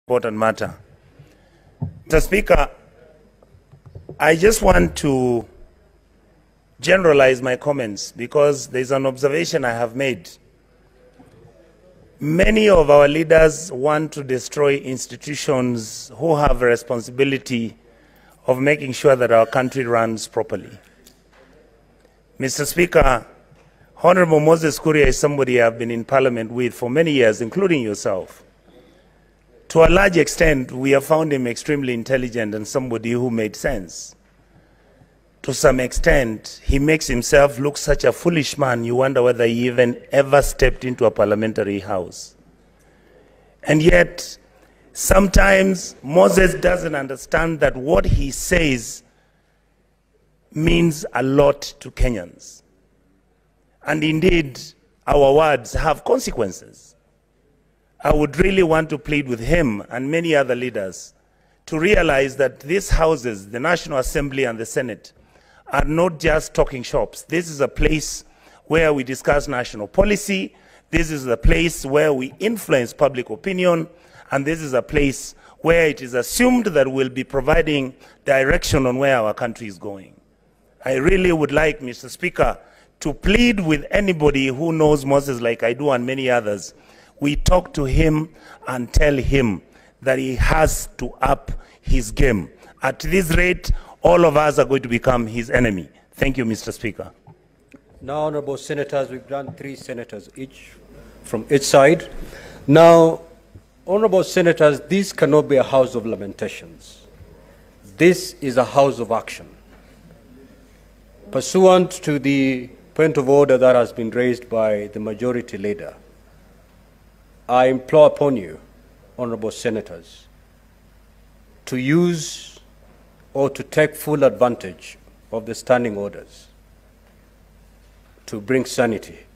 Important matter. Mr. Speaker, I just want to generalize my comments because there's an observation I have made. Many of our leaders want to destroy institutions who have a responsibility of making sure that our country runs properly. Mr. Speaker, Honorable Moses Kuria is somebody I've been in Parliament with for many years, including yourself. To a large extent, we have found him extremely intelligent and somebody who made sense. To some extent, he makes himself look such a foolish man, you wonder whether he even ever stepped into a parliamentary house. And yet, sometimes Moses doesn't understand that what he says means a lot to Kenyans. And indeed, our words have consequences. I would really want to plead with him and many other leaders to realize that these houses, the National Assembly and the Senate, are not just talking shops. This is a place where we discuss national policy. This is a place where we influence public opinion. And this is a place where it is assumed that we'll be providing direction on where our country is going. I really would like, Mr. Speaker, to plead with anybody who knows Moses like I do and many others. We talk to him and tell him that he has to up his game. At this rate, all of us are going to become his enemy. Thank you, Mr. Speaker. Now, honorable senators, we've done 3 senators each from each side. Now, honorable senators, this cannot be a house of lamentations. This is a house of action. Pursuant to the point of order that has been raised by the majority leader, I implore upon you, honorable senators, to use or to take full advantage of the standing orders to bring sanity